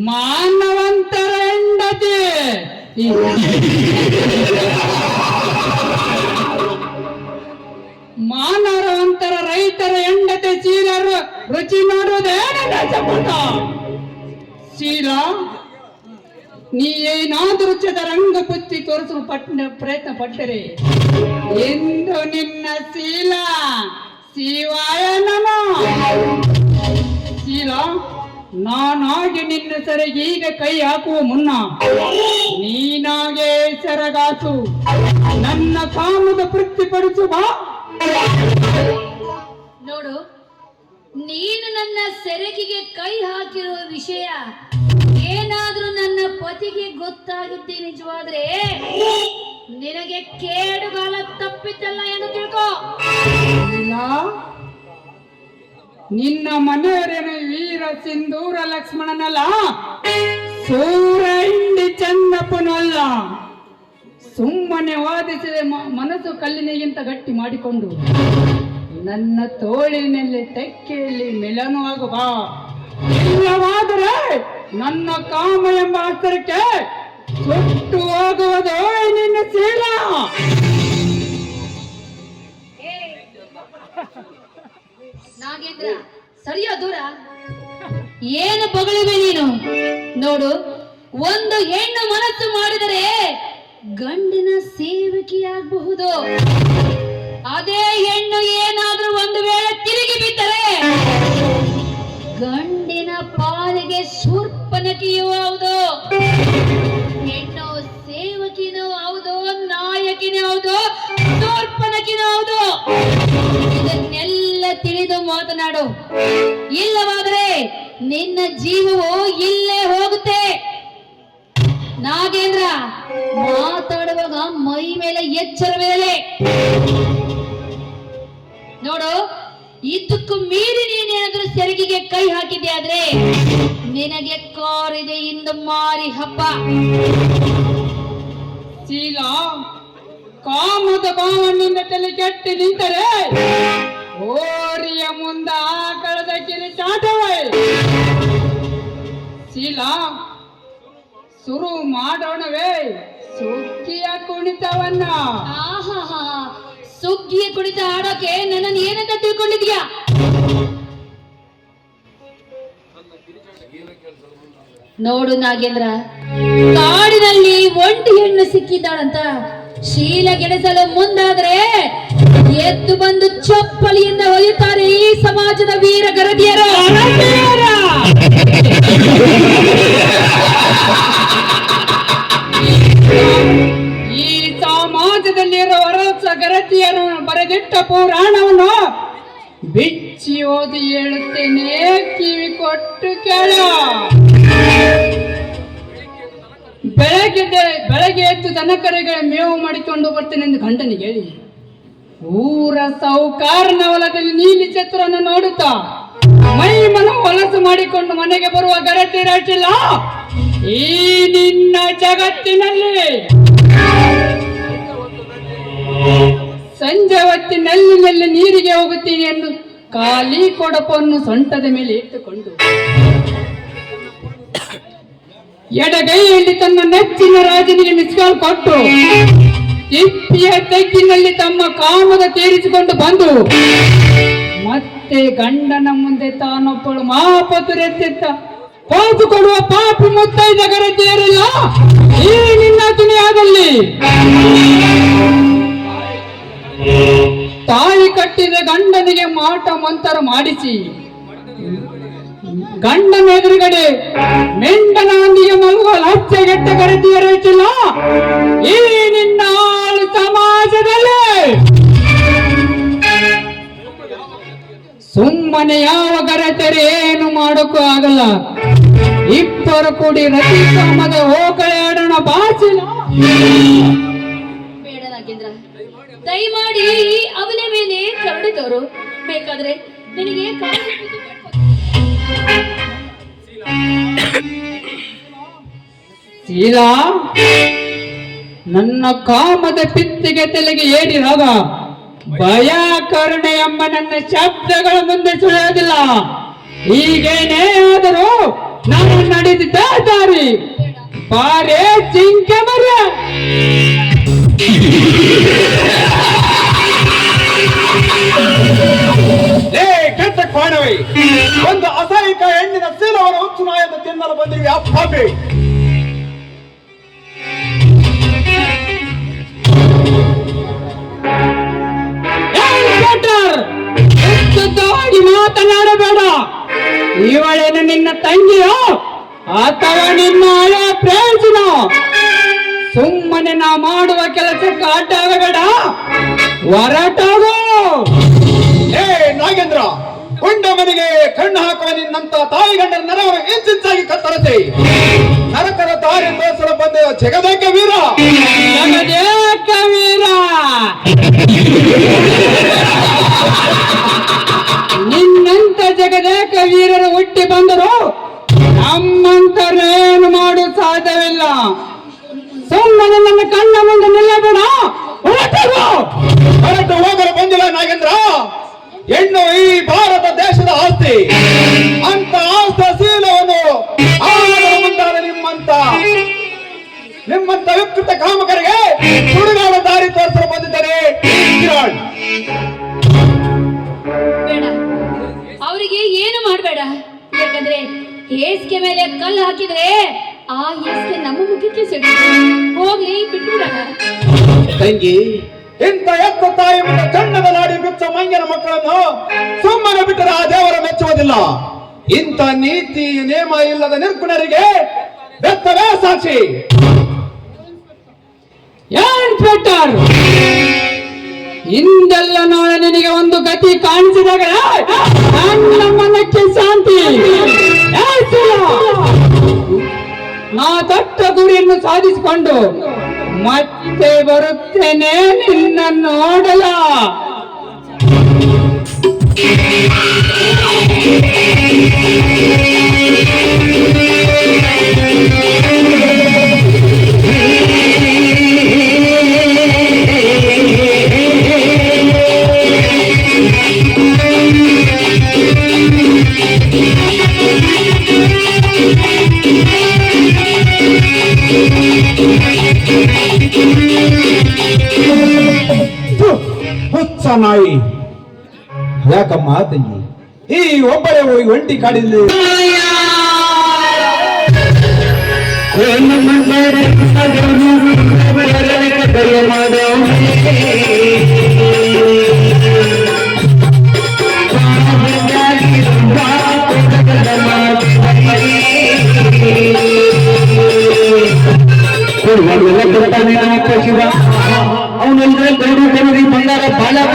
ಮಾನವಂತರ ಹೆಂಡತಿ ಮಾನವಂತರ ರೈತರ ಹೆಂಡತಿ ಚೀಲರು ರುಚಿ ಮಾಡುವುದೇನ ಚೀಲ ನೀ ಏನಾದರೂ ಚದರಂಗ ಪುತ್ತಿ ತೋರಿಸಲು ಪ್ರಯತ್ನ ಪಟ್ಟರೆ ಎಂದು ನಿನ್ನ ಶೀಲ ಶಿವಾಯ ನಮ ಶೀಲ ನಾನಾಗಿ ನಿನ್ನ ಸೆರೆಗೆ ಈಗ ಕೈ ಹಾಕುವ ಮುನ್ನ ನೀನಾಗೆ ಸೆರಗಾಸು ನನ್ನ ಕಾಮದ ತೃಪ್ತಿಪಡಿಸು ಬಾ. ನೋಡು, ನೀನು ನನ್ನ ಸೆರಗಿಗೆ ಕೈ ಹಾಕಿರುವ ವಿಷಯ ಏನಾದ್ರೂ ನನ್ನ ಪತಿಗೆ ಗೊತ್ತಾಗಿದ್ದೆ ನಿಜವಾದ್ರೆ ನಿನಗೆ ಕೇಡುಗಾಲ ತಪ್ಪಿದ್ದಲ್ಲ ಎಂದು ತಿಳ್ಕೋ. ನಿನ್ನ ಮನೆಯವರೇನು ವೀರ ಸಿಂಧೂರ ಲಕ್ಷ್ಮಣನಲ್ಲ, ಸೂರ ಇಂಡಿ ಚಂದಪ್ಪನಲ್ಲ. ಸುಮ್ಮನೆ ವಾದಿಸಿದ ಮನಸ್ಸು ಕಲ್ಲಿನಿಗಿಂತ ಗಟ್ಟಿ ಮಾಡಿಕೊಂಡು ನನ್ನ ತೋಳಿನಲ್ಲಿ ತೆಕ್ಕೆಯಲ್ಲಿ ಮಿಲನವಾಗ ಬಾ. ಇಲ್ಲವಾದರೆ ನನ್ನ ಕಾಮ ಎಂಬ ಅಸ್ತ್ರಕ್ಕೆ ಸುಟ್ಟು ಹೋಗುವುದು ನಿನ್ನ ಶೀಲ. ನಾಗೇಂದ್ರ, ಸರಿಯೋ ದೂರ ಏನು ಬಗಳಿವೆ ನೀನು? ನೋಡು, ಒಂದು ಹೆಣ್ಣು ಮನಸ್ಸು ಮಾಡಿದರೆ ಗಂಡಿನ ಸೇವಕಿಯಾಗಬಹುದು. ಅದೇ ಹೆಣ್ಣು ಏನಾದ್ರೂ ಒಂದು ವೇಳೆ ತಿರುಗಿ ಬಿದ್ದರೆ ಗಂಡಿನ ಪಾಲಿಗೆ ಶೂರ್ಪನಖಿಯೂ ಹೌದು, ಹೆಣ್ಣು ಸೇವಕಿನೂ ಹೌದು, ನಾಯಕಿನೂ ಹೌದು, ಶೂರ್ಪನಖಿನೂ ಹೌದು. ಇದನ್ನೆಲ್ಲ ತಿಳಿದು ಮಾತನಾಡು, ಇಲ್ಲವಾದರೆ ನಿನ್ನ ಜೀವವು ಇಲ್ಲೇ ಹೋಗುತ್ತೆ. ನಾಗೇಂದ್ರ, ಮಾತಾಡುವಾಗ ಮೈ ಮೇಲೆ ಎಚ್ಚರವಿರಲಿ. ನೋಡು, ಇದಕ್ಕೂ ಮೀರಿ ನೀನೇನಾದ್ರೂ ಸೆರಗಿಗೆ ಕೈ ಹಾಕಿದೆ ಆದ್ರೆ ನಿನಗೆ ಕಾರಿದೆ ಇಂದು ಮಾರಿ ಹಬ್ಬ. ಶೀಲ, ಕಾಮದ ಭಾವನಿಂದ ತಲೆ ಕೆಟ್ಟಿ ನಿಂತರೆ ಓರಿಯ ಮುಂದ ಆಕಳದ ಕಿರಿಚಾಟವೇ. ಶೀಲ, ಶುರು ಮಾಡೋಣವೇ ಸುಗ್ಗಿಯ ಕುಣಿತವನ್ನ. ಆಹಾ, ಸುಗ್ಗಿಯ ಕುಣಿತ ಆಡೋಕೆ ನನ್ನನ್ನು ಏನಂತ ತಿಳ್ಕೊಂಡಿದ್ಯಾ? ನೋಡು ನಾಗೇಂದ್ರ, ಕಾಡಿನಲ್ಲಿ ಒಂಟಿ ಹೆಣ್ಣು ಸಿಕ್ಕಿದ್ದಾಳಂತ ಶೀಲ ಗೆಡಿಸಲು ಮುಂದಾದ್ರೆ ಎದ್ದು ಬಂದು ಚಪ್ಪಲಿಯಿಂದ ಹೊಲಿಯುತ್ತಾರೆ ಈ ಸಮಾಜದ ವೀರ ಗರತಿಯರು. ಈ ಸಮಾಜದಲ್ಲಿರುವ ವರಸ ಗರತಿಯರು ಬರೆದಿಟ್ಟ ಪುರಾಣವನ್ನು ಬಿಚ್ಚಿ ಓದಿ ಹೇಳುತ್ತೇನೆ, ಕಿವಿ ಕೊಟ್ಟು ಕೇಳ. ಬೆಳಗ್ಗೆ ಎದ್ದು ದನಕರೆಗಳ ಮೇವು ಮಾಡಿಕೊಂಡು ಬರ್ತೇನೆ ಎಂದು ಗಂಡನಿಗೆ ಹೇಳಿ ಊರ ಸೌಕಾರನ ಹೊಲದಲ್ಲಿ ನೀಲಿ ಚತುರನ್ನು ನೋಡುತ್ತಾ ಮೈ ಮನ ಹೊಲಸು ಮಾಡಿಕೊಂಡು ಮನೆಗೆ ಬರುವ ಗರತಿ ರಾಟಿಲ್ಲ ಈ ನಿನ್ನ ಜಗತ್ತಿನಲ್ಲಿ. ಸಂಜೆ ಹೊತ್ತಿನಲ್ಲಿ ನೀರಿಗೆ ಹೋಗುತ್ತೀನಿ ಎಂದು ಖಾಲಿ ಕೊಡಪನ್ನು ಸೊಂಟದ ಮೇಲೆ ಇಟ್ಟುಕೊಂಡು ಎಡಗೈಯಲ್ಲಿ ತನ್ನ ನೆಚ್ಚಿನ ರಾಜನಿಗೆ ಮಿಸ್ಕಾಲ್ ಕೊಟ್ಟು ತಿಪ್ಪಿಯ ತೆಗ್ಗಿನಲ್ಲಿ ತಮ್ಮ ಕಾಮದ ತೀರಿಸಿಕೊಂಡು ಬಂದು ಮತ್ತೆ ಗಂಡನ ಮುಂದೆ ತಾನೊಬ್ಬಳು ಮಹಾಪತುರೆತ್ತಿದ್ದ ಹೋಗು ಕೊಡುವ ಪಾಪಿ ಮುತ್ತೈದ ಗರತಿಯರಿಲ್ಲ ಈ ನಿನ್ನ ದುನಿಯಾದಲ್ಲಿ. ತಾಳಿ ಕಟ್ಟಿದ ಗಂಡನಿಗೆ ಮಾಟ ಮಂತರ ಮಾಡಿಸಿ ಗಂಡನ ಎದುರುಗಡೆ ಮೆಂಡನೊಂದಿಗೆ ಮಗುವ ಲಜ್ಜೆಗೆಟ್ಟ ಗರತಿಯರಿಲ್ಲ ಈ ನಿನ್ನ ಆಳು ಸಮಾಜದಲ್ಲಿ. ಸುಮ್ಮನೆ ಯಾವ ಗರತಿಯರು ಏನು ಮಾಡೋಕ್ಕೂ ಆಗಲ್ಲ. ಇಬ್ಬರು ಕೂಡಿ ರತಿ ಕಾಮದ ಹೋಗಳೆ ಆಡೋಣ ಬಾಚಿಲ್ಲ. ಬೇಡ ನಾಗೇಂದ್ರ, ದಯಮಾಡಿ ಅವನ ಮೇಲೆ ಕರುಣೆ ತೋರು. ಬೇಕಾದ್ರೆ ನಿನಗೆ ಶೀಲ, ನನ್ನ ಕಾಮದ ಪಿತ್ತಿಗೆ ತಲೆಗೆ ಏರಿದಾಗ ಭಯ ಕರುಣೆ ಎಂಬ ನನ್ನ ಶಬ್ದಗಳ ಮುಂದೆ ಸುಳಿಯೋದಿಲ್ಲ. ಹೀಗೇನೇ ಆದರೂ ನಾನು ನಡೆದಿದ್ದ ದಾರಿ ಬಾರೇ ಜಿಂಕೆ ಮರ. ಕೆಟ್ಟ ಕಾಣವೇ, ಒಂದು ಅಸಹಾಯಕ ಹೆಣ್ಣಿನ ಶೀಲವನ್ನು ಹುಚ್ಚು ನಾಯದ ತಿನ್ನಲು ಬಂದಿವೆ ಅಪ್ಪಾಪಿ. ಶುದ್ಧವಾಗಿ ಮಾತನಾಡಬೇಡ. ಇವಳೇನು ನಿನ್ನ ತಂಗಿಯೋ ಅಥವಾ ನಿನ್ನ ಹಳೆಯ ಪ್ರಯೋಜನ? ಸುಮ್ಮನೆ ನಾ ಮಾಡುವ ಕೆಲಸಕ್ಕೆ ಅಡ್ಡ ಆಗಬೇಡ, ಹೊರಟಾಗೋ. ಏ ನಾಗೇಂದ್ರ, ಕೊಂಡ ಮನೆಗೆ ಕಣ್ಣು ಹಾಕುವ ನಿನ್ನಂತ ತಾಯಿ ಗಂಡನ ನರವನ್ನು ಇಂಚಿಂಚಾಗಿ ಕತ್ತರಿಸಿ ನರಕರ ದಾರಿ ತೋರಿಸಲು ಬಂದ ಜಗದೇಕ ವೀರ. ಜಗದೇಕ ವೀರ, ನಿನ್ನಂತ ಜಗದೇಕ ವೀರರು ಹುಟ್ಟಿ ಬಂದರು ನಮ್ಮಂತರೇನು ಮಾಡಲು ಸಾಧ್ಯವಿಲ್ಲ. ಸುಮ್ಮನೆ ನನ್ನ ಕಣ್ಣ ಮುಂದೆ ನಿಲ್ಲಬೇಡ, ಹೊರಟು ಹೋಗಲು ಬಂದಿಲ್ಲ ನಾಗೇಂದ್ರ. ಹೆಣ್ಣು ಈ ಭಾರತ ದೇಶದ ಆಸ್ತಿ. ಅಂತ ಆಸ್ತಿ ಶೀಲವನ್ನು ಆಡಲು ಮುಂದಾದ ನಿಮ್ಮಂತ ವಿಕೃತ ಕಾಮಕರಿಗೆ ಸುಡುಗಾಡ ದಾರಿ ತೋರಿಸಲು ಬಂದಿದ್ದಾರೆ. ಬೇಡ, ಅವರಿಗೆ ಏನು ಮಾಡಬೇಡ. ಯಾಕಂದ್ರೆ ಹೇಸಿಗೆ ಮೇಲೆ ಕಲ್ಲು ಹಾಕಿದ್ರೆ ಆ ಹೇಸಿಗೆ ನಮ್ಮ ಮುಖಕ್ಕೆ ಸಿಗುತ್ತೆ. ಹೋಗ್ಲಿ, ಬಿಟ್ಬಿಡೋಣ. ತಂಗಿ, ಇಂಥ ಎತ್ತ ತಾಯಿ ಮತ್ತು ಚಣ್ಣದ ನಾಡಿ ಬಿಚ್ಚ ಮಂಗನ ಮಕ್ಕಳನ್ನು ಸುಮ್ಮನೆ ಬಿಟ್ಟರೆ ಆ ದೇವರ ಮೆಚ್ಚುವುದಿಲ್ಲ. ಇಂಥ ನೀತಿ ನೇಮ ಇಲ್ಲದ ನಿರ್ಗುಣರಿಗೆ ಬೆತ್ತವೇ ಸಾಕ್ಷಿ. ಇನ್ಸ್ಪೆಕ್ಟರ್, ಇಂದೆಲ್ಲ ನಾಳೆ ನಿನಗೆ ಒಂದು ಗತಿ ಕಾಣಿಸಿದಾಗ ನನ್ನ ಮನಕ್ಕೆ ಶಾಂತಿ. ನಾ ತಟ್ಟ ಗುರಿಯನ್ನು ಸಾಧಿಸಿಕೊಂಡು ಮತ್ತೆ ಬರುತ್ತೇನೆ ನಿನ್ನ ನೋಡಲ. ಹುಚ್ಚ ನಾಯಿ. ಯಾಕಮ್ಮ ತಂಗಿ, ಈ ಒಬ್ಬರೇ ಹೋಗಿ ಒಂಟಿ ಕಾಡಿಲ್ಲಿ ಶಿವ ಅವನಂದ್ರೆ ಕರಡು ಕರಡಿ ಬಂದಾಗ ಬಾಲಕ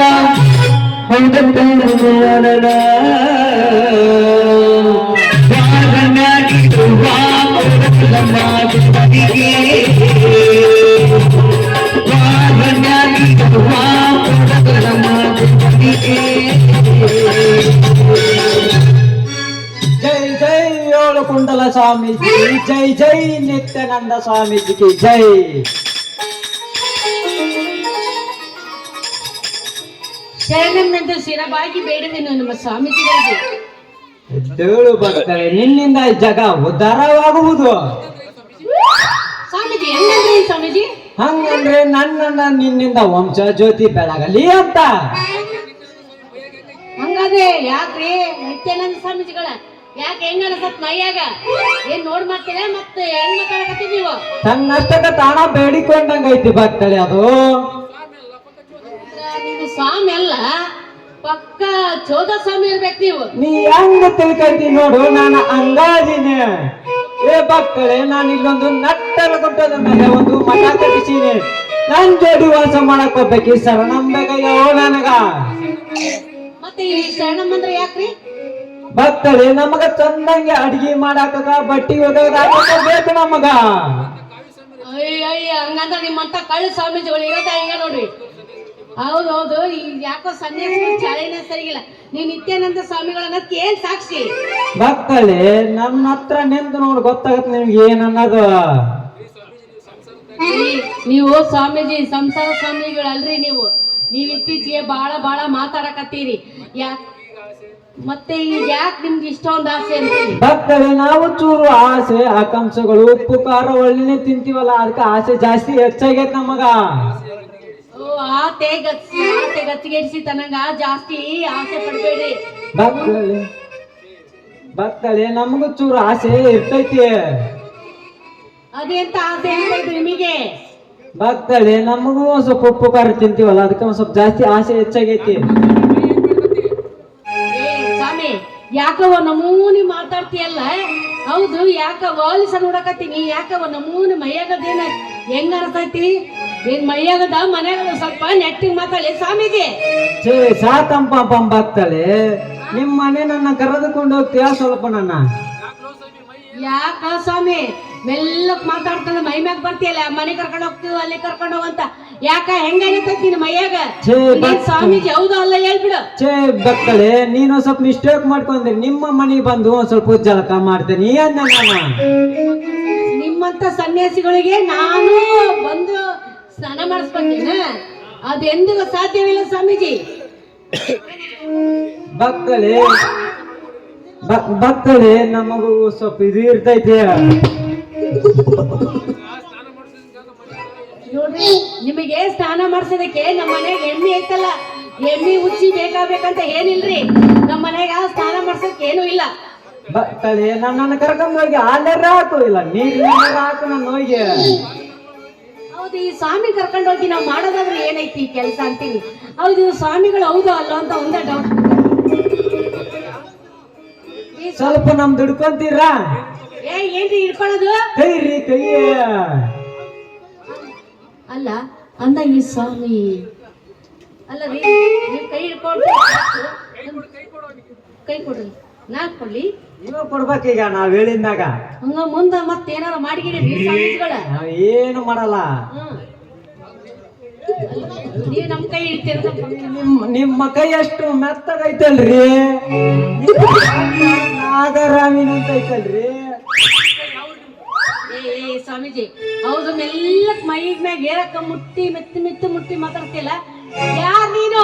ಜೈ ಜೈ ಏಳು ಕುಂಡಲ ಸ್ವಾಮೀಜಿ, ಜೈ ಜೈ ನಿತ್ಯಾನಂದ ಸ್ವಾಮೀಜಿಗೆ ಜೈ. ಶರಣನೆಂದು ಶಿರಬಾಗಿ ಬೇಡುವೆನು ನಮ್ಮ ಸ್ವಾಮೀಜಿಗಳಿಗೆ. ಎದ್ದೇಳು ಭಕ್ತರೆ, ನಿನ್ನಿಂದ ಈ ಜಗ ಉದ್ಧಾರವಾಗುವುದು. ಸ್ವಾಮೀಜಿ ಹೆಂಗಂದ್ರೆ ಸ್ವಾಮೀಜಿ? ಹಂಗಂದ್ರೆ ನನ್ನನ್ನ ನಿನ್ನಿಂದ ವಂಶ ಜ್ಯೋತಿ ಬೆಳಗಲಿ ಅಂತ. ಹಂಗಾದ್ರೆ ಯಾಕ್ರಿ ನಿತ್ಯಾನಂದ ಸ್ವಾಮೀಜಿಗಳ ಯಾಕೆ ಹೆಂಗ ಅನ್ಸತ್ ಮೈಯಾಗ? ಏನ್ ನೋಡ್ ಮಾಡ್ತೀರ ಮತ್ತೆ ಹೆಂಗ್ ಮಾತಾಡಕತ್ತೀವಿ ನೀವು? ತನ್ನಷ್ಟಕ್ಕ ತಾಣ ಬೇಡಿಕೊಂಡಂಗೈತಿ ಭಕ್ತಳೆ ಅದು. ನೀನು ಸ್ವಾಮಿ ಅಲ್ಲ, ಪಕ್ಕ ಚೋದ ಸ್ವಾಮಿ ಇರ್ಬೇಕು ನೀವು. ನೀ ಹೆಂಗ ತಿಳ್ಕೈತಿ ನೋಡು, ನಾನು ಹಂಗಾದೀನಿ. ಏ ಭಕ್ತಳೆ, ನಾನು ಇಲ್ಲೊಂದು ನಟ್ಟರ ಗುಡ್ಡದ ಮೇಲೆ ಒಂದು ಮಠ ಕಟ್ಟಿಸೀನಿ. ನನ್ ಜೋಡಿ ವಾಸ ಮಾಡಕ್ ಹೋಗ್ಬೇಕಿ ಶರಣಂಬೇಕಾಗ್ಯೋ ನನಗ. ಮತ್ತೆ ಈ ಶರಣಮ್ಮ ಅಂದ್ರೆ ಯಾಕ್ರಿ? ಭಕ್ತಳೆ, ನಮಗ ಚಂದಂಗೆ ಅಡಿಗೆ ಮಾಡಾಕ ಬಟ್ಟಿ ಬೇಕು ನಮಗ. ಅಯ್ಯ ಹಂಗಂದ್ರ ನಿಮ್ಮಂತ ಕಳ್ಳ ಸ್ವಾಮೀಜಿಗಳು ಇರೋದ ಹಿಂಗ ನೋಡ್ರಿ. ಹೌದೌದು, ಈ ಯಾಕೋ ಸನ್ಯಾಸ ಚಾಳಿನೇ ಸರಿಗಿಲ್ಲ. ನೀವು ನಿತ್ಯಾನಂದ ಸ್ವಾಮಿಗಳನ್ನೋದಕ್ಕೆ ಏನ್ ಸಾಕ್ಷಿ? ಭಕ್ತಳೆ, ನನ್ನ ಹತ್ರ ನಿಂತು ನೋಡಿ ಗೊತ್ತಾಗತ್ತೆ ನಿಮ್ಗೆ ಏನನ್ನೋದು. ನೀವು ಸ್ವಾಮೀಜಿ ಸಂಸಾರ ಸ್ವಾಮಿಗಳಲ್ರಿ ನೀವು. ನೀವ್ ಇತ್ತೀಚೆಗೆ ಬಾಳ ಬಾಳ ಮಾತಾಡಕತ್ತೀರಿ. ಮತ್ತೆ ಈಗ ಯಾಕೆ ನಿಮ್ಗೆ ಇಷ್ಟೊಂದು ಆಸೆ ಅಂತೀರಿ? ಭಕ್ತರೇ ನಾವು ಚೂರು ಆಸೆ ಆಕಾಂಕ್ಷೆಗಳು ಉಪ್ಪು ಖಾರ ಒಳ್ಳೆನೆ ತಿಂತೀವಲ್ಲ ಅದಕ್ಕೆ ಆಸೆ ಜಾಸ್ತಿ ಹೆಚ್ಚಾಗೈತ್ ನಮಗ. ಓ ಆಸೆ ಗಚ್ಚಿಗೆಡಿಸಿ ತನಗ ಜಾಸ್ತಿ ಆಸೆ ಪಡ್ಬೇಡಿ. ಭಕ್ತರೇ ನಮಗೂ ಚೂರು ಆಸೆ ಇರ್ತೈತಿ. ಅದೆಂತ ಆಸೆ ಅಂತ ನಿಮಗೆ? ಭಕ್ತರೇ ನಮಗೂ ಒಂದ್ ಸ್ವಲ್ಪ ಉಪ್ಪು ಖಾರ ತಿಂತೀವಲ್ಲ ಅದಕ್ಕೆ ಒಂದ್ ಸ್ವಲ್ಪ ಜಾಸ್ತಿ ಆಸೆ ಹೆಚ್ಚಾಗೈತಿ. ಸ್ವಾಮಿ ಯಾಕವ ನಮೂನಿ ಮಾತಾಡ್ತೀಯಲ್ಲ? ಹೌದು, ಯಾಕ ವಾಲಿಸ ನೋಡಕತ್ತೀನಿ, ಯಾಕವ ನಮೂನಿ ಮೈಯಾಗದೇನ ಹೆಂಗ ಅನ್ಸೈತಿ? ಏನ್ ಮೈಯಾಗದ ಮನ್ಯಾಗದ ಸ್ವಲ್ಪ ನೆಟ್ಟಿಗೆ ಮಾತಾಡಿ ಸ್ವಾಮೀಜಿ. ಸಾತಂಪ ಭಕ್ತಳೆ, ನಿಮ್ ಮನೆ ನನ್ನ ಕರೆದುಕೊಂಡು ಹೋಗ್ತೀಯ ಸ್ವಲ್ಪ ನನ್ನ? ಯಾಕ ಸ್ವಾಮಿ ಮೆಲ್ಲಕ್ ಮಾತಾಡ್ತಾನೆ ಮೈ ಮ್ಯಾಗ ಬರ್ತೀಯಲ್ಲ, ಮನೆ ಕರ್ಕೊಂಡು ಹೋಗ್ತೀವಿ ಅಲ್ಲಿ ಕರ್ಕೊಂಡು ಹೋಗಂತ ಯಾಕ ಹೆಂಗ ನಿನ್ ಮೈಯಾಗ? ಸ್ವಾಮೀಜಿ ಹೌದು ಅಲ್ಲ ಹೇಳ್ಬಿಡು. ಭಕ್ತಳೆ ನೀನು ಸ್ವಲ್ಪ ಮಿಸ್ಟೇಕ್ ಮಾಡ್ಕೊಂಡ್ರಿ, ನಿಮ್ಮ ಮನೆಗೆ ಬಂದು ಒಂದ್ ಸ್ವಲ್ಪ ಜಳಕ ಮಾಡ್ತೇನೆ ಅಂದ. ನಿಮ್ಮಂತ ಸನ್ಯಾಸಿಗಳಿಗೆ ನಾನು ಬಂದು ಸ್ನಾನ ಮಾಡಿಸ್ಬೇಕೇನ? ಅದೆಂದಿಗೂ ಸಾಧ್ಯವಿಲ್ಲ ಸ್ವಾಮೀಜಿ. ಭಕ್ತಳೆ ನಮಗೂ ಸ್ವಲ್ಪ ಇದು ಇರ್ತೈತಿ. ನೋಡ್ರಿ, ನಿಮಗೆ ಸ್ನಾನ ಮಾಡ್ಸೋದಕ್ಕೆ ನಮ್ಮ ಮನೆಯಾಗ ಎಮ್ಮಿ ಐತಲ್ಲ, ಎಮ್ಮಿ ಉಚ್ಚಿ ಬೇಕಾಬೇಕಂತ ಏನಿಲ್ರಿ. ನಮ್ಮ ಮನೆಯಾಗ ಸ್ನಾನ ಮಾಡ್ಸೋದಕ್ಕೆ ಏನು ಇಲ್ಲ. ಭಕ್ತಳೆ ನನ್ನ ಕರ್ಕೊಂಡು ಹೋಗಿ ಹಾಲೆರ ಹಾಕು, ಇಲ್ಲ ನೀರು ಹಾಕು ನನ್ನ ಹೋಗಿ. ಹೌದು, ಈ ಸ್ವಾಮಿ ಕರ್ಕೊಂಡು ಹೋಗಿ ನಾವು ಮಾಡೋದಾದ್ರೆ ಏನೈತಿ ಕೆಲಸ ಅಂತೀವಿ. ಹೌದು, ಸ್ವಾಮಿಗಳು ಹೌದು ಅಲ್ಲ ಅಂತ ಒಂದೇ ಡೌಟ್. ಸ್ವಲ್ಪ ನಮ್ ದುಡ್ಕೊಂತೀರಾ? ಏನ್ರಿ ಹಿಡ್ಕೊಳ್ಳೋದು? ಕೈ ಅಲ್ಲ ಅಂದ ಈ ಸ್ವಾಮಿ ಅಲ್ಲ ರೀ, ನೀವು ಕೈ ಹಿಡ್ಕೊಂಡು ಕೈ ಕೊಡ್ರಿ, ನಾಲ್ಕು ಕೊಡ್ಲಿ. ನೀವು ಕೊಡ್ಬೇಕೀಗ ನಾವ್ ಹೇಳಿದ್ನಾಗ. ಹಂಗ ಮುಂದ ಮತ್ತೇನಾರ ಮಾಡಿಗಿರಿ ಸ್ವಾಮೀಜಿಗಳ? ನಾವ್ ಏನು ಮಾಡಲ್ಲ. ನೀವು ನಮ್ ಕೈ ಹಿಡಿತೀರ. ನಿಮ್ಮ ಕೈ ಎಷ್ಟು ಮೆತ್ತಗೈತಲ್ರಿ, ನಾಗರಾಮಿನ ಅಂತ ಐತಲ್ರಿ. ಏ ಸ್ವಾಮೀಜಿ ಹೌದು, ಮೆಲ್ಲಕ್ ಮೈಗ್ ಮ್ಯಾಗ ಏರಕ್ಕ ಮುಟ್ಟಿ ಮುಟ್ಟಿ ಮಾತಾಡ್ತಿಲ್ಲ. ಯಾರ್ ನೀನು?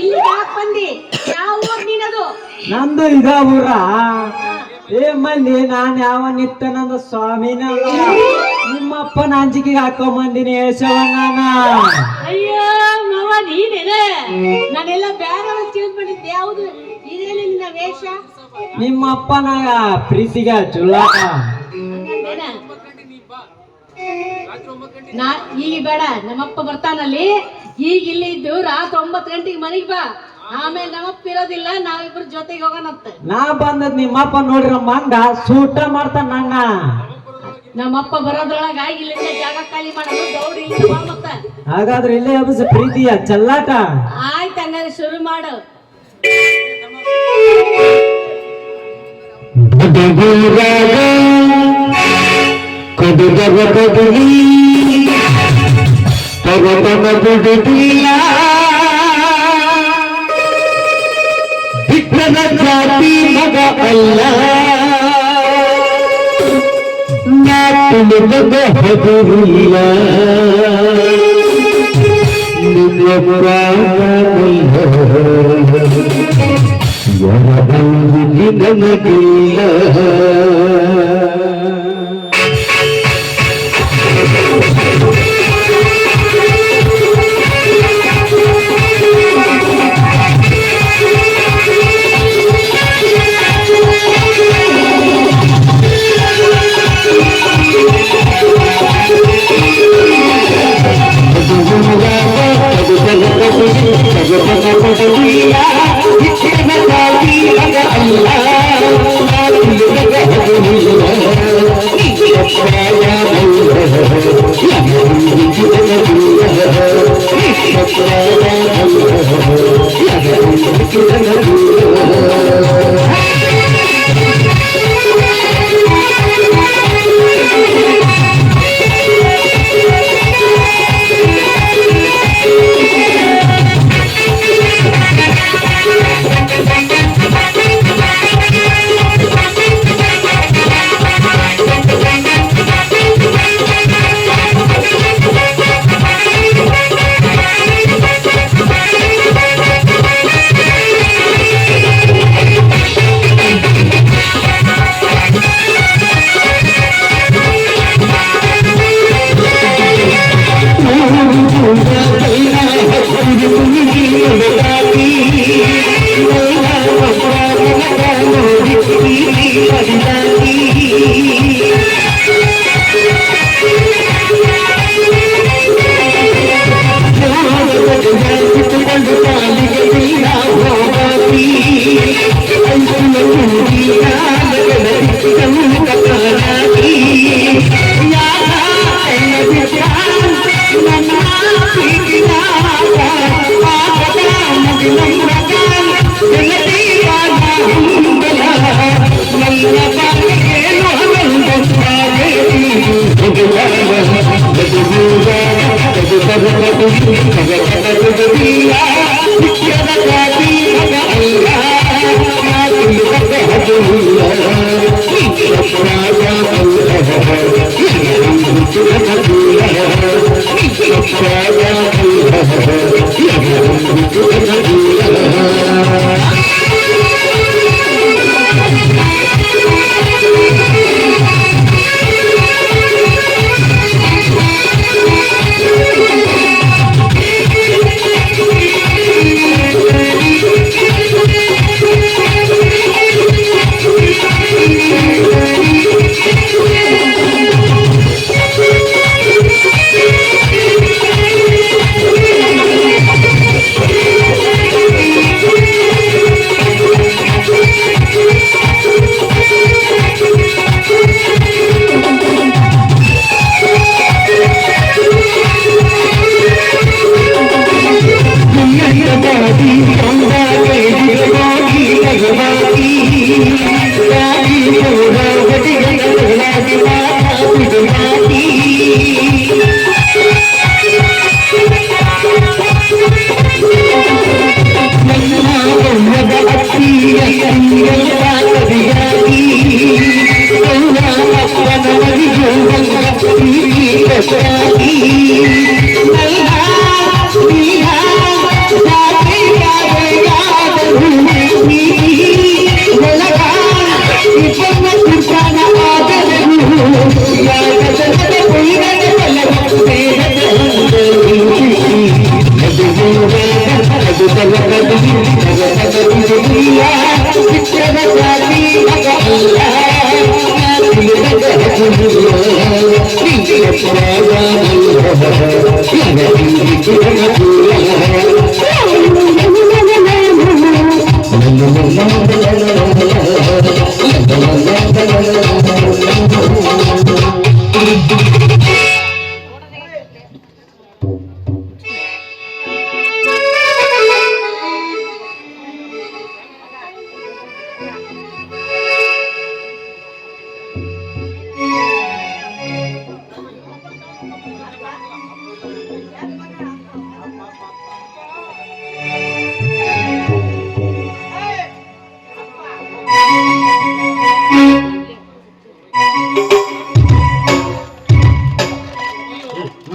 ಇಲ್ಲಿ ಯಾಕೆ ಬಂದಿ? ಯಾವ ಊರ್ ನೀನದು? ನಂದು ಇದ ಊರ. ಏ ಮಂದಿ ನಾನ್ ಯಾವ ನಿತ್ಯಾನಂದ ಸ್ವಾಮಿನ ನಿಮ್ಮಪ್ಪನ ಅಂಜಿಕೆಗೆ ಹಾಕೊಂಬಂದಿನಿ ಶಿವಣ್ಣ. ಅಯ್ಯೋ ಮವ ನೀನೇನ? ನಾನೆಲ್ಲ ಬೇರೆ ತಿಳ್ಕೊಂಡಿದ್ದೆ. ಹೌದು, ಇದೇನು ನಿನ್ನ ವೇಷ? ನಿಮ್ಮಪ್ಪನ ಪ್ರೀತಿಗ ಚುಲ್ಲಾಟ. ಈಗ ಬೇಡ, ನಮ್ಮಪ್ಪ ಬರ್ತಾನಲ್ಲಿ. ಈಗ ಇಲ್ಲಿ ಇದ್ದು ರಾತ್ರಿ 9 ಗಂಟೆಗೆ ಮನೆಗೆ ಬಾ. ಆಮೇಲೆ ನಮ್ಮಪ್ಪ ಇರೋದಿಲ್ಲ, ನಾವಿಬ್ರು ಜೊತೆಗೆ ಹೋಗೋಣಂತ. ನಾ ಬಂದದ್ ನಿಮ್ಮಪ್ಪ ನೋಡ್ರಿ ಮಂಗ ಸೂಟ ಮಾಡ್ತಾನ ನನ್ನ. ನಮ್ಮಪ್ಪ ಬರೋದ್ರೊಳಗ ಇಲ್ಲಿಂದ ಜಾಗ ಖಾಲಿ ಮಾಡೋದು ದೌಡ್ ಇಲ್ಲ ಮತ್ತ. ಹಾಗಾದ್ರೆ ಇಲ್ಲೇ ಹಬ್ಬಸ ಪ್ರೀತಿಯ ಚಲ್ಲಾಟ. ಆಯ್ತು, ಹಂಗಾರೆ ಶುರು ಮಾಡು. ಬಿಟ್ಟದ ಜಾತಿ ಮಗ ಅಲ್ಲ, ನಾ ತಿಳಿದ ಹದಿರಿಲ್ಲ, ನಿನ್ನ ಪ್ರಾಣವಲ್ಲ, ಯಾರಲ್ಲಿ ನನಗಿಲ್ಲ.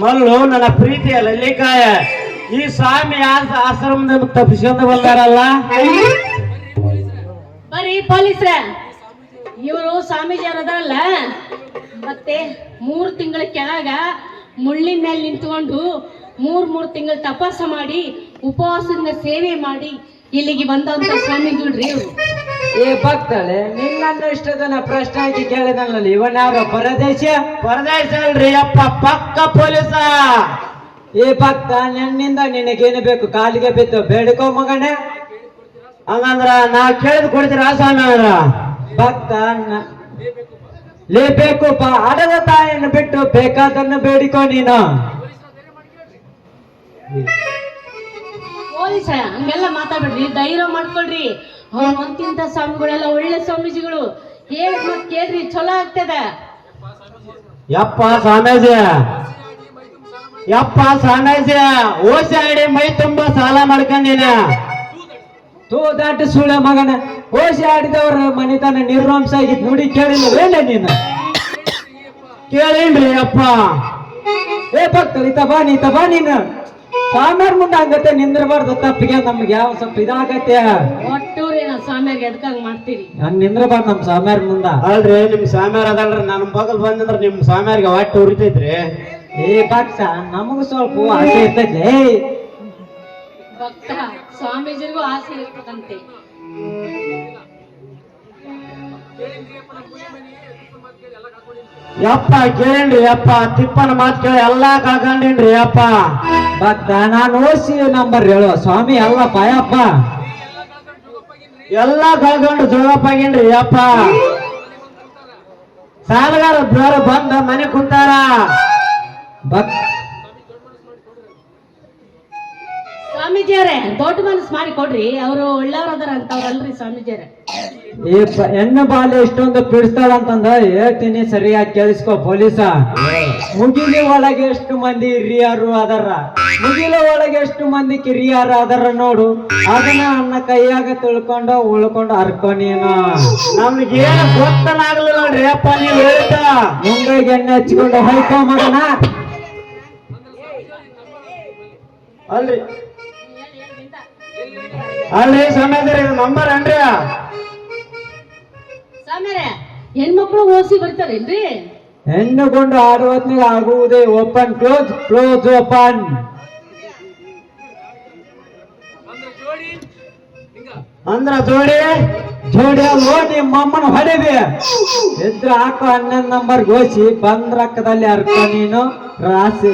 ಮಲ್ಲು ನನ್ನ ಪ್ರೀತಿಯ ಲಲ್ಲಿಕಾಯ ಈ ಸ್ವಾಮಿ ಆಶ್ರಮದಿಂದ ತಪ್ಪಿಸ್ಕೊಂಡು ಬಂದಾರಲ್ಲ. ಬರೀ ಪೊಲೀಸ್ರ ಇವರು ಸ್ವಾಮೀಜಿ ಅದಾರಲ್ಲ, ಮತ್ತೆ 3 ತಿಂಗಳ ಕೆಳಗ ಮುಳ್ಳಿನ ಮೇಲೆ ನಿಂತ್ಕೊಂಡು 3 ತಿಂಗಳು ತಪಸ್ಸ ಮಾಡಿ ಉಪವಾಸದಿಂದ ಸೇವೆ ಮಾಡಿ ಇಲ್ಲಿಗೆ ಬಂದಂತ ಸ್ವಾಮಿಗಳ್ರಿ ಇವ್ರು. ಏ ಭಕ್ತಳೆ, ನಿನ್ನನ್ನು ಇಷ್ಟ ಜನ ಪ್ರಶ್ನೆ ಆಗಿ ಕೇಳಿದಲ್ಲಿ ಇವನ್ ಯಾರು ಪರದೇಶ ಅಲ್ರಿ ಅಪ್ಪ, ಪಕ್ಕ ಪೊಲೀಸ. ಏ ಭಕ್ತ, ನನ್ನಿಂದ ನಿನಗೇನು ಬೇಕು ಕಾಲಿಗೆ ಬಿದ್ದು ಬೇಡಿಕೋ ಮಗನೇ. ಹಂಗಂದ್ರ ನಾ ಕೇಳಿದ್ ಕೊಡ್ತೀರ ಸ್ವಾಮಿ ಅಂದ್ರ ಭಕ್ತ ಲೇಬೇಕು ಆಡದ ತಾಯಿಯನ್ನು ಬಿಟ್ಟು ಬೇಕಾದನ್ನು ಬೇಡಿಕೋ ನೀನು. ಪೊಲೀಸ ಹಂಗೆಲ್ಲ ಮಾತಾಡ್ಬೇಡ್ರಿ, ಧೈರ್ಯ ಮಾಡ್ಕೊಳ್ರಿ. ಅವ್ರು ಅಂತಿಂತ ಸ್ವಾಮಿಗಳೆಲ್ಲ ಒಳ್ಳೆ ಸ್ವಾಮೀಜಿಗಳು, ಹೇಳಿ ಮತ್ ಕೇಳ್ರಿ, ಚಲೋ ಆಗ್ತದ. ಯಪ್ಪ ಸ್ವಾಮೀಜಿ ಓಸಿ ಆಡಿ ಮೈ ತುಂಬಾ ಸಾಲ ಮಾಡ್ಕೊಂಡೀನ. ತೂ ದಾಟ ಸುಳ್ಳ ಮಗನ, ಓಸಿ ಆಡಿದವ್ರ ಮನಿತನ ನಿರ್ವಂಶ ಆಗಿದ್ ನೋಡಿ ಕೇಳಿಲ್ಲವೇನ ನೀನು? ಕೇಳೇನ್ರಿ ಅಪ್ಪ. ಏ ಭಕ್ತರು ಈತ ಬಾ ನೀನು. ಸ್ವಾಮಿಯರ್ ಮುಂದೆ ಹಂಗತ್ತೆ ನಿಂದ್ರಬಾರ್ದು, ತಪ್ಪಿಗೆ ನಮ್ಗೆ ಯಾವ ಸ್ವಲ್ಪ ಇದಾಗತ್ತೆ. ಒಟ್ಟೂರಿ ನಾ ಸ್ವಾಮಿಯಾಗ ಎದ್ಕಂಗ್ ಮಾಡ್ತೀರಿ, ಹಂಗ ನಿಂದ್ರಬಾರ್ದು ನಮ್ ಸ್ವಾಮಿಯರ್ ಮುಂದ. ಅಲ್ರಿ ನಿಮ್ ಸ್ವಾಮಿಯರ್ ಅದಲ್ರಿ, ನನ್ನ ಬಗಲ್ ಬಂದಂದ್ರ ನಿಮ್ ಸ್ವಾಮಿಯರ್ಗೆ ಹೊಟ್ಟೆ ಉರಿತೈತ್ರಿ. ಏ ಭಕ್ತ, ನಮಗೂ ಸ್ವಲ್ಪ ಆಸೆ ಇರ್ತೈತಿ. ಭಕ್ತ ಸ್ವಾಮೀಜಿಗೂ ಆಸೆ ಇರ್ತದಂತೆ. ಯಪ್ಪ ಕೇಳೇನ್ರಿ ಅಪ್ಪ, ತಿಪ್ಪನ ಮಾತು ಕೇಳಿ ಎಲ್ಲಾ ಕಳ್ಕೊಂಡೇನ್ರಿ ಅಪ್ಪ. ಭಕ್ತ ನಾನು ಓಸಿ ನಂಬರ್ ಹೇಳುವ ಸ್ವಾಮಿ ಅಲ್ಲಪ್ಪ ಯಪ್ಪ. ಎಲ್ಲಾ ಕಳ್ಕೊಂಡು ಜೋಗಪ್ಪಾಗೇನ್ರಿ ಅಪ್ಪ. ಸಾಲಗಾರ ಬಂದ ಮನೆ ಕುಂತಾರ. ಸ್ವಾಮೀಜಿಯವರೇ ದೊಡ್ಡ ಮನಸ್ಸು ಮಾಡಿ ಕೊಡ್ರಿ, ಅವರು ಒಳ್ಳೆಯವ್ರ ಅದಾರ ಅಂತವ್ರಲ್ರಿ ಸ್ವಾಮೀಜಿಯವರೇ. ಹೆಣ್ಣು ಬಾಲೆ ಇಷ್ಟೊಂದು ಬಿಡಿಸ್ತಾಳಂತಂದ ಹೇಳ್ತೀನಿ, ಸರಿಯಾಗಿ ಕೇಳಿಸ್ಕೊ ಪೊಲೀಸ. ಮುಗಿಲಿ ಒಳಗೆ ಎಷ್ಟು ಮಂದಿ ಹಿರಿಯರು ಅದರ, ಮುಗಿಲ ಒಳಗೆ ಎಷ್ಟು ಮಂದಿ ಕಿರಿಯರು ಅದರ ನೋಡು. ಅದನ್ನ ಅನ್ನ ಕೈಯಾಗ ತಿಳ್ಕೊಂಡು ಉಳ್ಕೊಂಡು ಹರ್ಕೊ ನೀನು. ನಮ್ಗೇನು ಗೊತ್ತನಾಗ್ಲಿಲ್ಲ ನೋಡ್ರಿ ಅಪ್ಪ, ನೀವು ಹೇಳ್ತಾ ಮುಂಬೈಗೆ ಎಣ್ಣೆ ಹಚ್ಕೊಂಡು ಹೊಯ್ಕೊ ಮಗನ. ಅಲ್ರಿ ಅಲ್ರಿ ಸಮಯದ್ರಿ ನಂಬರ್ ಅನ್ರಿ. ಸ್ವಾಮಿಯರೇ ಹೆಣ್ಮಕ್ಳು ಓಸಿ ಬರ್ತಾರೇನ್ರಿ? ಹೆಣ್ಣುಗೊಂಡು ಆಡುವತ್ನಿಗೆ ಆಗುವುದೇ ಓಪನ್ ಕ್ಲೋಸ್ ಕ್ಲೋಸ್ ಓಪನ್. ಅಂದ್ರ ಜೋಡಿ ಜೋಡಿ ಅಲ್ವೋ ನಿಮ್ಮಮ್ಮನ ಹೊಡೆದೆ ಎದ್ರ ಹಾಕೋ 11 ನಂಬರ್ ಗೋಸಿ ಬಂದ್ರಕ್ಕದಲ್ಲಿ ಅರ್ಥ ನೀನು ರಾಸಿ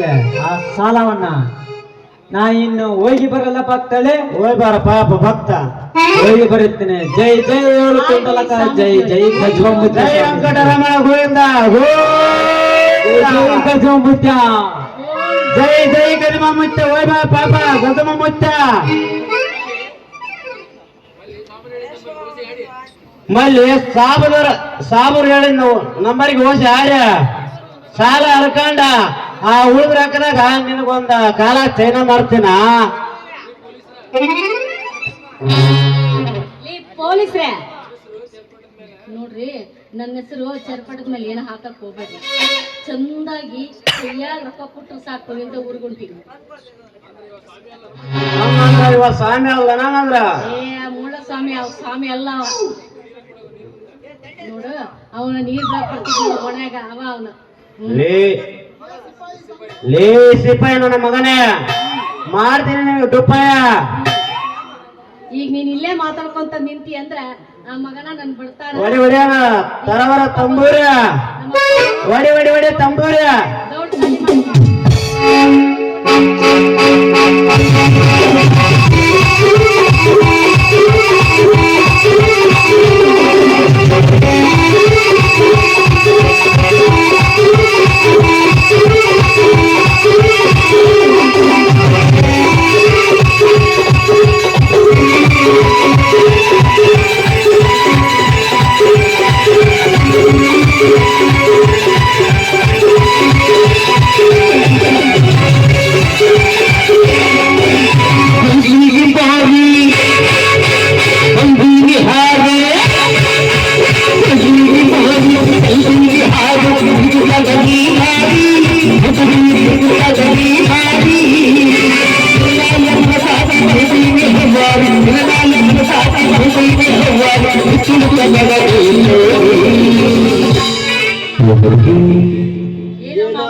ಆ ಸಾಲವನ್ನ. ನಾ ಇನ್ನು ಹೋಗಿ ಬರಲ್ಲ ಭಕ್ತಳೆ, ಹೋಗಿ ಬಾರ ಪಾಪ ಭಕ್ತ, ಹೋಗಿ ಬರುತ್ತೇನೆ. ಜೈ ಜೈ ಹೇಳು ಕುಂಡಲಕ, ಜೈ ಜೈ ಗಜವಂಬುದ್ಧ, ಜೈ ವೆಂಕಟರಮಣ ಗೋವಿಂದ, ಜೈ ಗಜವಂಬುದ್ಧ, ಜೈ ಜೈ ಗಜಮುತ್ತ, ಹೋಯ್ ಬಾ ಪಾಪ ಗಜಮುತ್ತ. ಮಲ್ಲಿ ಸಾಬರ್ ಹೇಳಿ ನಾವು ನಂಬರಿಗೆ ಹೋಗಿ ಯಾರ ಸಾಲ ಹರ್ಕಂಡ ಆ ಉಳಿದ್ರ ಹಾಕದಾಗ ನಿನಗೊಂದ ಕಾಲ ಚೈನ ಮಾಡ್ತೀನ. ಪೊಲೀಸ್ರೇ ನೋಡ್ರಿ, ನನ್ನ ಹೆಸರು ಚರ್ಪಟದ ಮೇಲೆ ಏನೋ ಹಾಕಕ್ ಹೋಗ್ಬೇಡಿ. ಚಂದಾಗಿ ಕೈಯಾಗ ರೊಕ್ಕ ಕೊಟ್ಟರು ಸಾಕು ಇಂದ ಊರ್ಗುಂಟೀನಿ. ಇವ ಸ್ವಾಮಿ ಅಲ್ಲ ನಂದ್ರ ಮೂಳ ಸ್ವಾಮಿ, ಅವ್ ಸ್ವಾಮಿ ಅಲ್ಲ ನೋಡು. ಅವನ ನೀರ್ ಬರ್ತಿದ್ದ ಒಣಗ ಅವ ಅವನ ಲೇ ಸಿಪಾಯಿ ನನ್ನ ಮಗನೇ, ಮಾಡ್ತೀನಿ ನಿನಗೆ ಡುಪ್ಪಾಯ. ಈಗ ನೀನ್ ಇಲ್ಲೇ ಮಾತಾಡ್ಕೊಂತ ನಿಂತಿ ಅಂದ್ರ ಆ ಮಗನ ನನ್ ಬಿಡ್ತಾರ. ಒಡಿ ಒಡಿಯಾನ ತರವರ ತಂಬೂರಿ, ಒಡಿ ಒಡಿ ಒಡಿ ತಂಬೂರಿ.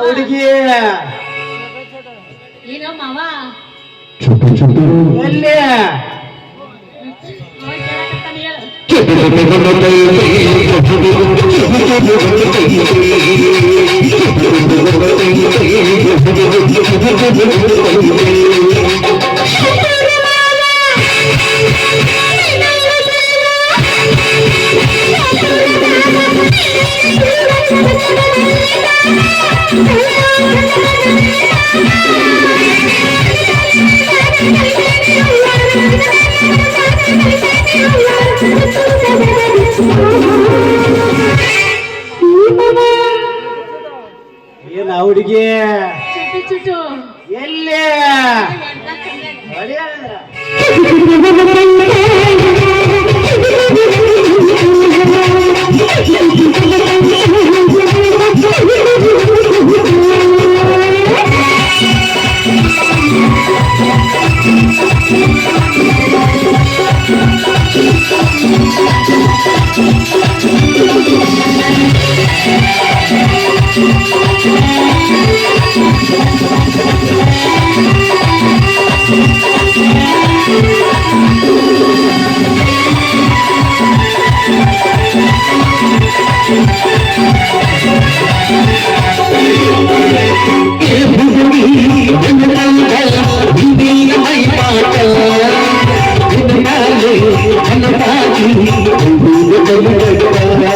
ಹುಡುಗಿ ಏನೋ ಮಾವ ಎಲ್ಲಿ ಏನ ಹುಡುಗಿ ಚುಟು ಎಲ್ಲಿ ಹಿಂದಿನ ಮೈ ಪಾಟ ನಿನ್ನ